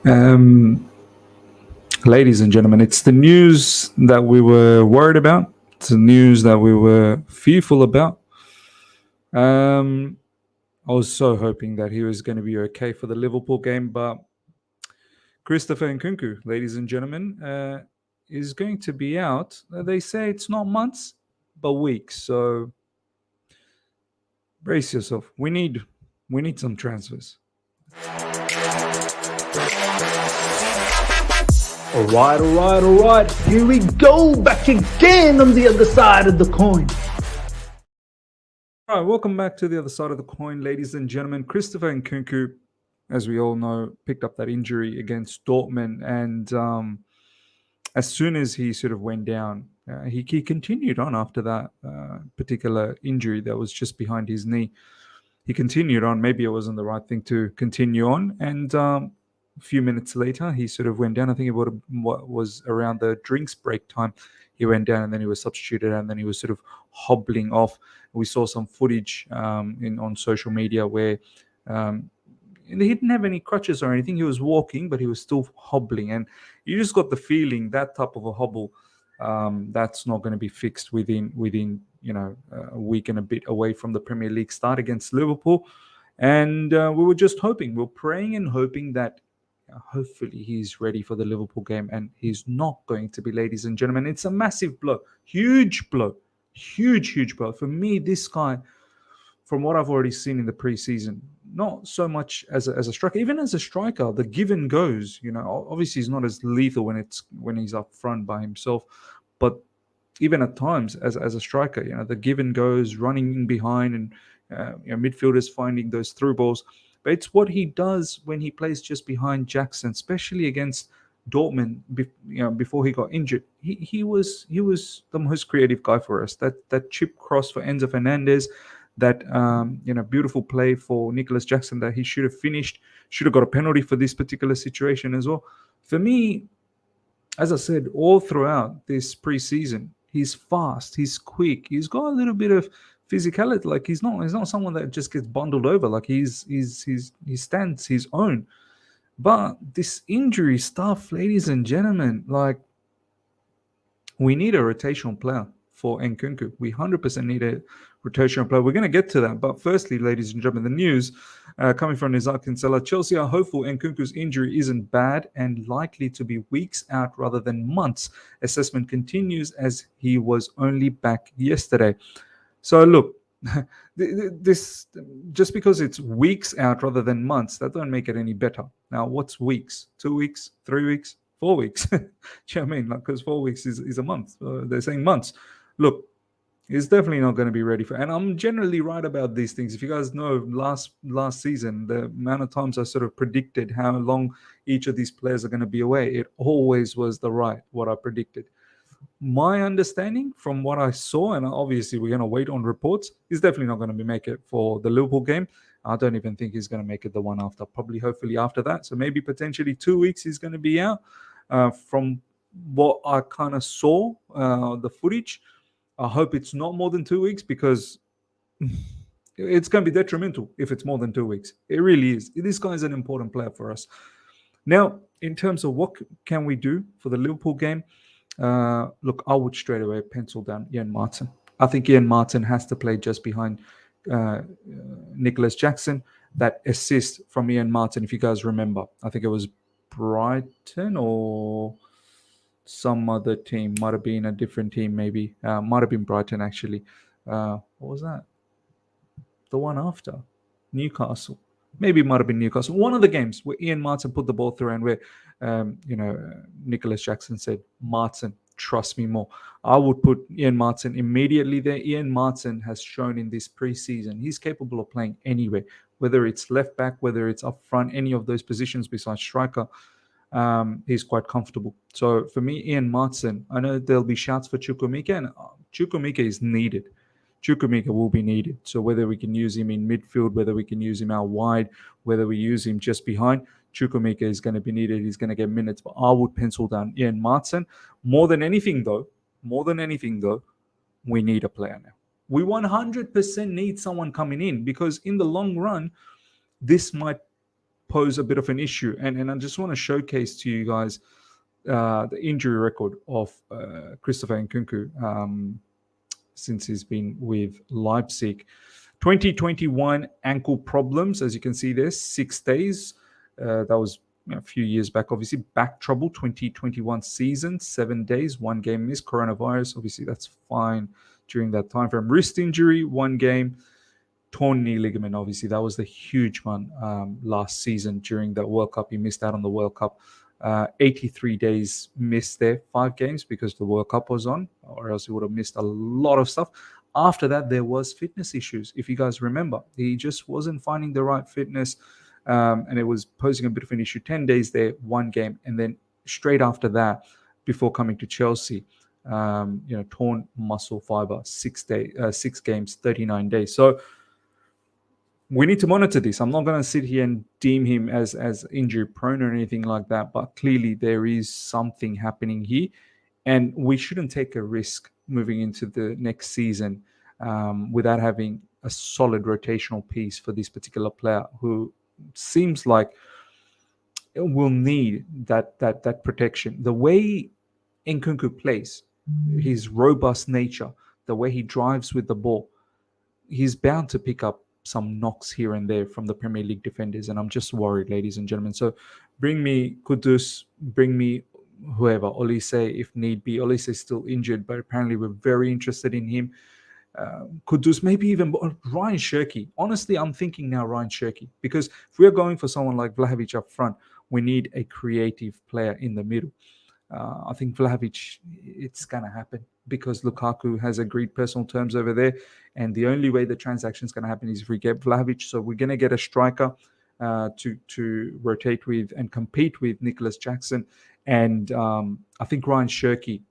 Um, Ladies and gentlemen, it's the news that we were worried about. It's the news that we were fearful about. I was so hoping that he was going to be okay for the Liverpool game, but Christopher Nkunku, ladies and gentlemen, is going to be out. They say it's not months, but weeks. So brace yourself. We need some transfers. All right. Here we go, back again on the other side of the coin. All right, welcome back to the other side of the coin, ladies and gentlemen. Christopher Nkunku, as we all know, picked up that injury against Dortmund, and as soon as he sort of went down, he continued on after that particular injury that was just behind his knee. He continued on. Maybe it wasn't the right thing to continue on, and a few minutes later, he sort of went down. I think it was around the drinks break time. He went down, and then he was substituted, and then he was sort of hobbling off. We saw some footage on social media where he didn't have any crutches or anything. He was walking, but he was still hobbling, and you just got the feeling that type of a hobble, that's not going to be fixed within a week and a bit away from the Premier League start against Liverpool. And we were just hoping, we were praying and hoping that hopefully he's ready for the Liverpool game, and he's not going to be, ladies and gentlemen. It's a massive blow, huge blow. For me, this guy, from what I've already seen in the preseason, not so much as a striker, even as a striker, the give and goes. Obviously he's not as lethal when he's up front by himself, but even at times as a striker, the give and goes, running in behind, and midfielders finding those through balls. But it's what he does when he plays just behind Jackson, especially against Dortmund. Before he got injured, he was the most creative guy for us. That chip cross for Enzo Fernandez, that beautiful play for Nicholas Jackson that he should have finished, should have got a penalty for this particular situation as well. For me, as I said, all throughout this preseason, he's fast, he's quick, he's got a little bit of physicality. Like he's not someone that just gets bundled over. Like he stands his own. But this injury stuff, ladies and gentlemen, like we need a rotational player for Nkunku. We 100% need a rotational player. We're going to get to that. But firstly, ladies and gentlemen, the news coming from Nizaar Kinsella. Chelsea are hopeful Nkunku's injury isn't bad and likely to be weeks out rather than months. Assessment continues as he was only back yesterday. So look, this just because it's weeks out rather than months, that don't make it any better. Now, what's weeks? 2 weeks? 3 weeks? 4 weeks? Do you know what I mean? Like, because 4 weeks is a month. They're saying months. Look, he's definitely not going to be ready for. And I'm generally right about these things. If you guys know, last season, the amount of times I sort of predicted how long each of these players are going to be away, it always was what I predicted. My understanding from what I saw, and obviously we're going to wait on reports, he's definitely not going to make it for the Liverpool game. I don't even think he's going to make it the one after, probably hopefully after that. So maybe potentially 2 weeks he's going to be out. From what I kind of saw, the footage, I hope it's not more than 2 weeks, because it's going to be detrimental if it's more than 2 weeks. It really is. This guy is an important player for us. Now, in terms of what can we do for the Liverpool game, look, I would straight away pencil down Ian Martin. I think Ian Martin has to play just behind Nicholas Jackson. That assist from Ian Martin, if you guys remember, I think it was Brighton or some other team, might have been a different team, maybe might have been Brighton actually. What was that? The one after Newcastle. Maybe it might have been Newcastle. One of the games where Ian Martin put the ball through, and where Nicholas Jackson said, "Martin, trust me more." I would put Ian Martin immediately there. Ian Martin has shown in this preseason he's capable of playing anywhere, whether it's left back, whether it's up front, any of those positions besides striker. He's quite comfortable. So for me, Ian Martin, I know there'll be shouts for Chukwuemeka, and Chukwuemeka is needed. Chukwuemeka will be needed. So whether we can use him in midfield, whether we can use him out wide, whether we use him just behind, Chukwuemeka is going to be needed. He's going to get minutes. But I would pencil down Ian Martin. More than anything, though, we need a player now. We 100% need someone coming in, because in the long run, this might pose a bit of an issue. And I just want to showcase to you guys the injury record of Christopher Nkunku since he's been with Leipzig. 2021 ankle problems, as you can see there, 6 days. That was a few years back, obviously. Back trouble, 2021 season, 7 days, 1 game missed. Coronavirus, obviously, that's fine during that time frame. Wrist injury, 1 game. Torn knee ligament, obviously, that was the huge one last season during the World Cup. He missed out on the World Cup. 83 days missed there, 5 games because the World Cup was on, or else he would have missed a lot of stuff. After that, there was fitness issues. If you guys remember, he just wasn't finding the right fitness, and it was posing a bit of an issue. 10 days there, 1 game, and then straight after that, before coming to Chelsea, torn muscle fiber, 6 games, 39 days. So we need to monitor this. I'm not going to sit here and deem him as injury prone or anything like that, but clearly there is something happening here, and we shouldn't take a risk moving into the next season without having a solid rotational piece for this particular player who seems like will need that protection. The way Nkunku plays, his robust nature, the way he drives with the ball, he's bound to pick up some knocks here and there from the Premier League defenders, and I'm just worried, ladies and gentlemen. So bring me Kudus, bring me whoever, Olise if need be. Olise is still injured, but apparently we're very interested in him. Kudus, maybe even Ryan Cherki. Honestly, I'm thinking now Ryan Cherki, because if we're going for someone like Vlahovic up front, we need a creative player in the middle. I think Vlahovic, it's going to happen because Lukaku has agreed personal terms over there, and the only way the transaction is going to happen is if we get Vlahovic. So we're going to get a striker to rotate with and compete with Nicholas Jackson. And I think Ryan Cherki,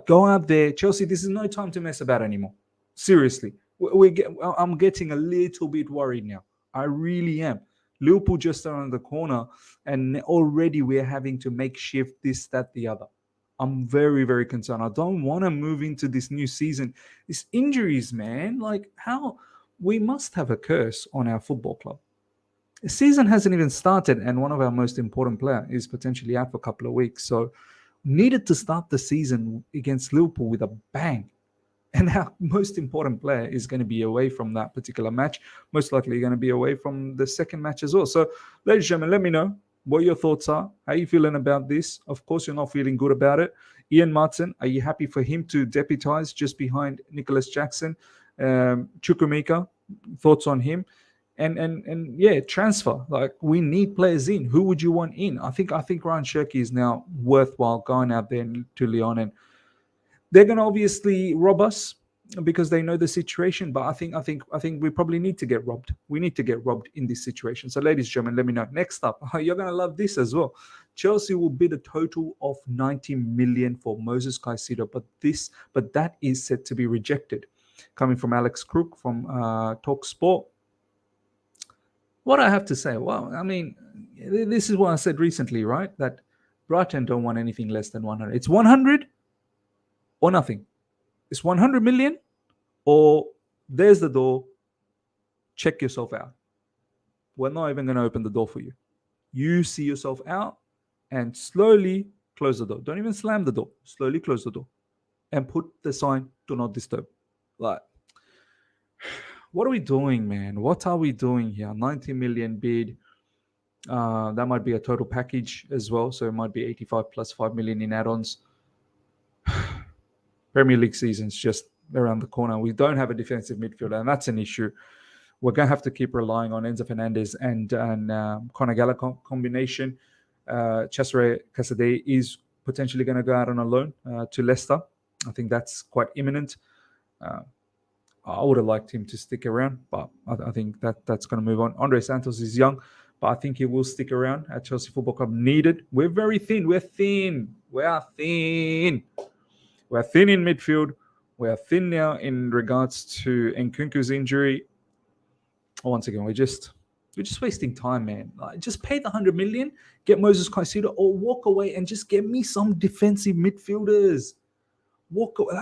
go out there. Chelsea, this is no time to mess about anymore. Seriously. I'm getting a little bit worried now. I really am. Liverpool just around the corner, and already we're having to make shift this, that, the other. I'm very, very concerned. I don't want to move into this new season. These injuries, man, how we must have a curse on our football club. The season hasn't even started, and one of our most important players is potentially out for a couple of weeks. So needed to start the season against Liverpool with a bang. And our most important player is going to be away from that particular match. Most likely going to be away from the second match as well. So, ladies and gentlemen, let me know what your thoughts are. How are you feeling about this? Of course, you're not feeling good about it. Ian Martin, are you happy for him to deputize just behind Nicholas Jackson? Chukwuemeka, thoughts on him? And yeah, transfer. We need players in. Who would you want in? I think Ryan Cherki is now worthwhile going out there to Lyon, and they're going to obviously rob us because they know the situation. But I think we probably need to get robbed. We need to get robbed in this situation. So, ladies and gentlemen, let me know. Next up, you're going to love this as well. Chelsea will bid a total of 90 million for Moises Caicedo, but that is set to be rejected. Coming from Alex Crook from Talk Sport. What I have to say, well, I mean, this is what I said recently, right? That Brighton don't want anything less than 100. It's 100 or nothing. It's 100 million or there's the door. Check yourself out. We're not even going to open the door for you. You see yourself out and slowly close the door. Don't even slam the door. Slowly close the door and put the sign, do not disturb. What are we doing, man? What are we doing here? 90 million bid. That might be a total package as well. So it might be 85 plus 5 million in add-ons. Premier League season's just around the corner. We don't have a defensive midfielder, and that's an issue. We're going to have to keep relying on Enzo Fernandez and Conor Gallagher combination. Cesare Casadei is potentially going to go out on a loan to Leicester. I think that's quite imminent. I would have liked him to stick around, but I think that's going to move on. Andre Santos is young, but I think he will stick around at Chelsea Football Club. Needed. We're very thin. We're thin. We are thin. We're thin in midfield. We are thin now in regards to Nkunku's injury. Once again, we're just wasting time, man. Just pay the 100 million, get Moises Caicedo, or walk away and just get me some defensive midfielders. Walk away.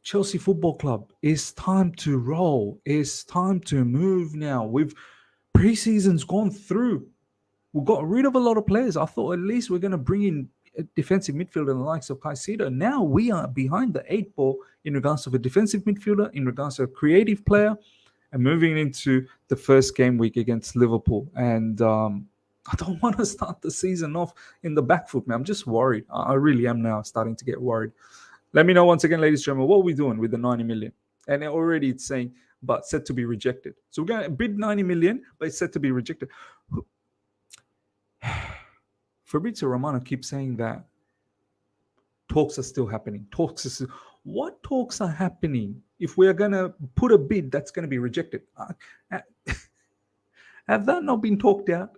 Chelsea Football Club, it's time to roll. It's time to move now. Pre-season's gone through. We got rid of a lot of players. I thought at least we're going to bring in a defensive midfielder in the likes of Caicedo. Now we are behind the 8 ball in regards to a defensive midfielder, in regards to a creative player, and moving into the first game week against Liverpool. And I don't want to start the season off in the back foot, man. I'm just worried. I really am now starting to get worried. Let me know once again, ladies and gentlemen, what are we doing with the 90 million? And already it's saying, but set to be rejected. So we're going to bid 90 million, but it's set to be rejected. Fabrizio Romano keeps saying that talks are still happening. What talks are happening if we're going to put a bid that's going to be rejected? Have that not been talked out?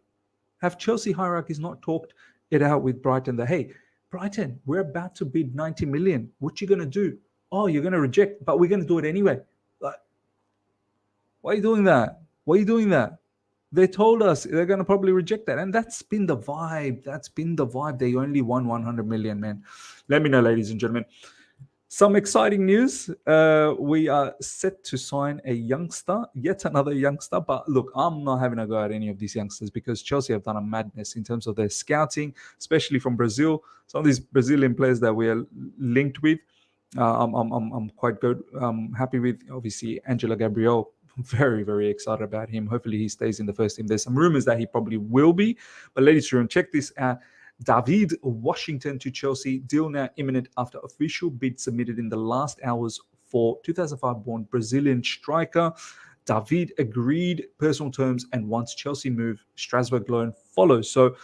Have Chelsea hierarchies not talked it out with Brighton that, hey, Brighton, we're about to bid 90 million. What you going to do? Oh, you're going to reject, but we're going to do it anyway. Like, why are you doing that? Why are you doing that? They told us they're going to probably reject that. And that's been the vibe. That's been the vibe. They only won 100 million, man. Let me know, ladies and gentlemen. Some exciting news. We are set to sign a youngster, yet another youngster. But look, I'm not having a go at any of these youngsters because Chelsea have done a madness in terms of their scouting, especially from Brazil. Some of these Brazilian players that we are linked with, I'm quite good. I'm happy with, obviously, Angelo Gabriel. Very, very excited about him. Hopefully he stays in the first team. There's some rumors that he probably will be. But ladies and gentlemen, check this out. Deivid Washington to Chelsea. Deal now imminent after official bid submitted in the last hours for 2005-born Brazilian striker. Deivid agreed personal terms and once Chelsea move, Strasbourg loan follows. So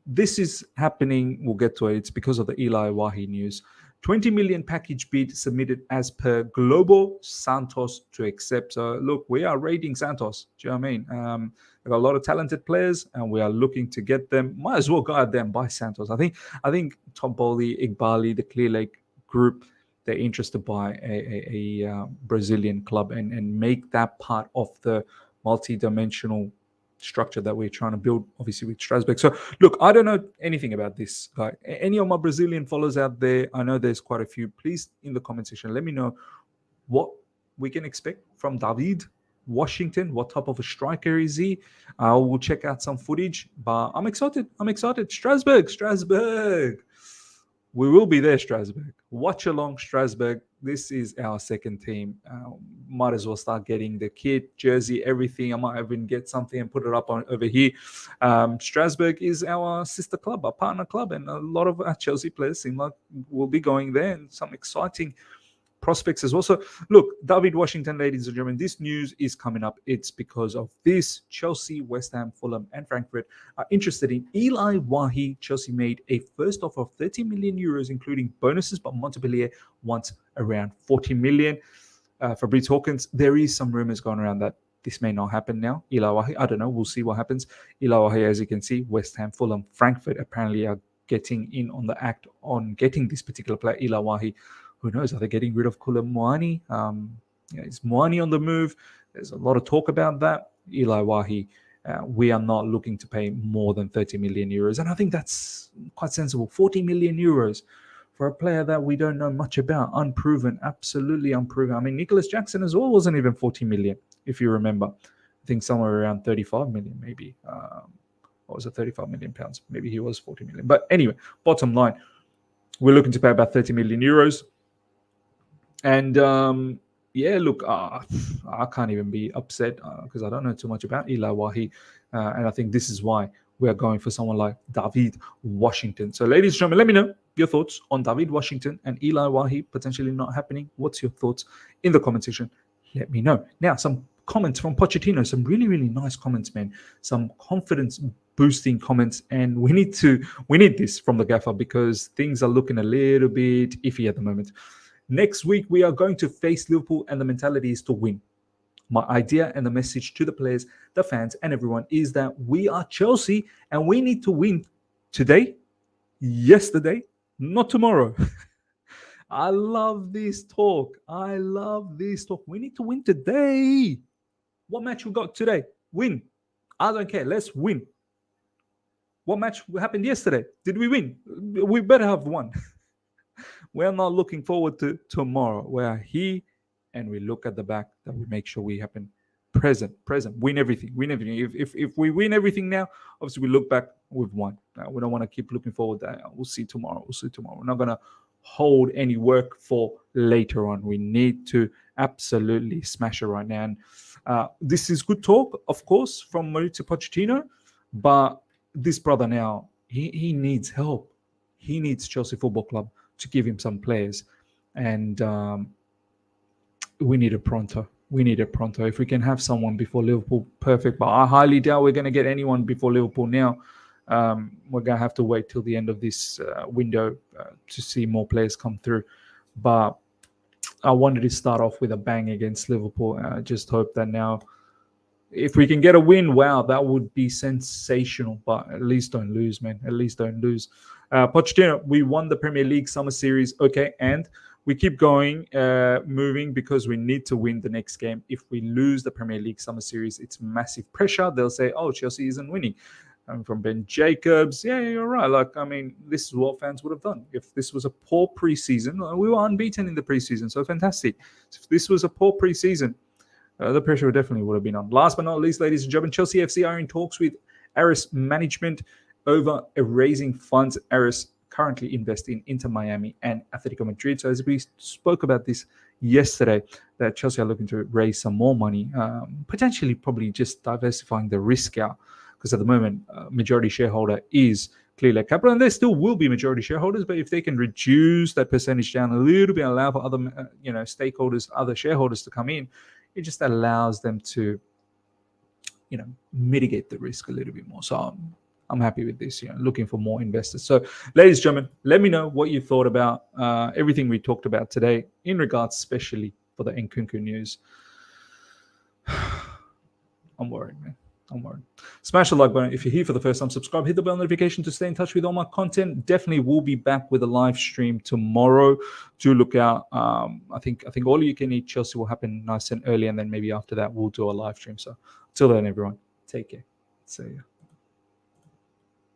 this is happening. We'll get to it. It's because of the Eli Wahi news. 20 million package bid submitted as per Globo. Santos to accept. So look, we are rating Santos. Do you know what I mean? They've got a lot of talented players, and we are looking to get them. Might as well go out there and buy Santos. I think Tom Bowley, Igbali, the Clear Lake group, they're interested by a Brazilian club and make that part of the multi-dimensional structure that we're trying to build, obviously, with Strasbourg. So look, I don't know anything about this guy. Any of my Brazilian followers out there, I know there's quite a few. Please, in the comment section, let me know what we can expect from Deivid Washington. What type of a striker is he? I will check out some footage, but I'm excited. Strasbourg. We will be there, Strasbourg. Watch along, Strasbourg. This is our second team. Might as well start getting the kit, jersey, everything. I might even get something and put it up on over here. Strasbourg is our sister club, our partner club, and a lot of our Chelsea players seem like we'll be going there, and some exciting prospects as well. So look, Deivid Washington, ladies and gentlemen, this news is coming up. It's because of this. Chelsea, West Ham, Fulham, and Frankfurt are interested in Eli Wahi. Chelsea made a first offer of 30 million euros, including bonuses, but Montpellier wants around 40 million. Fabrizio Hawkins, there is some rumors going around that this may not happen now. Eli Wahi, I don't know. We'll see what happens. Eli Wahi, as you can see, West Ham, Fulham, Frankfurt apparently are getting in on the act on getting this particular player, Eli Wahi. Who knows? Are they getting rid of Koulibaly? Is Moani on the move? There's a lot of talk about that. Eli Wahi, we are not looking to pay more than 30 million euros. And I think that's quite sensible. 40 million euros for a player that we don't know much about. Unproven, absolutely unproven. I mean, Nicholas Jackson as well wasn't even 40 million, if you remember. I think somewhere around 35 million, maybe. Or was it 35 million pounds? Maybe he was 40 million. But anyway, bottom line, we're looking to pay about 30 million euros. And look, I can't even be upset because I don't know too much about Eli Wahi. And I think this is why we are going for someone like Deivid Washington. So, ladies and gentlemen, let me know your thoughts on Deivid Washington and Eli Wahi potentially not happening. What's your thoughts in the comment section? Let me know. Now, some comments from Pochettino, some really, really nice comments, man. Some confidence boosting comments, and we need this from the gaffer because things are looking a little bit iffy at the moment. Next week, we are going to face Liverpool, and the mentality is to win. My idea and the message to the players, the fans, and everyone is that we are Chelsea, and we need to win today, yesterday, not tomorrow. I love this talk. We need to win today. What match we got today? Win. I don't care. Let's win. What match happened yesterday? Did we win? We better have won. We're not looking forward to tomorrow. We are here and we look at the back that we make sure we happen present, win everything. If we win everything now, obviously we look back, we've won. We don't want to keep looking forward. We'll see tomorrow. We're not going to hold any work for later on. We need to absolutely smash it right now. And this is good talk, of course, from Mauricio Pochettino, but this brother now, he needs help. He needs Chelsea Football Club to give him some players, and we need it pronto. If we can have someone before Liverpool, perfect. But I highly doubt we're going to get anyone before Liverpool now. We're going to have to wait till the end of this window to see more players come through. But I wanted to start off with a bang against Liverpool. I just hope that now, if we can get a win, wow, that would be sensational. But at least don't lose, man. At least don't lose. Pochettino, we won the Premier League Summer Series. Okay, and we keep going, moving, because we need to win the next game. If we lose the Premier League Summer Series, it's massive pressure. They'll say, oh, Chelsea isn't winning. From Ben Jacobs, yeah, you're right. Like, I mean, this is what fans would have done. If this was a poor preseason, we were unbeaten in the preseason, so fantastic. If this was a poor preseason, the pressure definitely would have been on. Last but not least, ladies and gentlemen, Chelsea FC are in talks with Aris Management over raising funds. Aris currently invest in Inter Miami and Atletico Madrid. So as we spoke about this yesterday, that Chelsea are looking to raise some more money, potentially probably just diversifying the risk out, because at the moment, majority shareholder is Clearlake Capital, and there still will be majority shareholders, but if they can reduce that percentage down a little bit, allow for other stakeholders, other shareholders to come in, it just allows them to mitigate the risk a little bit more. So I'm happy with this, looking for more investors. So, ladies and gentlemen, let me know what you thought about everything we talked about today, in regards especially for the Nkunku news. I'm worried, man. I'm worried. Smash the like button if you're here for the first time. Subscribe, hit the bell notification to stay in touch with all my content. Definitely will be back with a live stream tomorrow. Do look out. I think all you can eat Chelsea will happen nice and early, and then maybe after that we'll do a live stream. So till then, everyone, take care. See ya.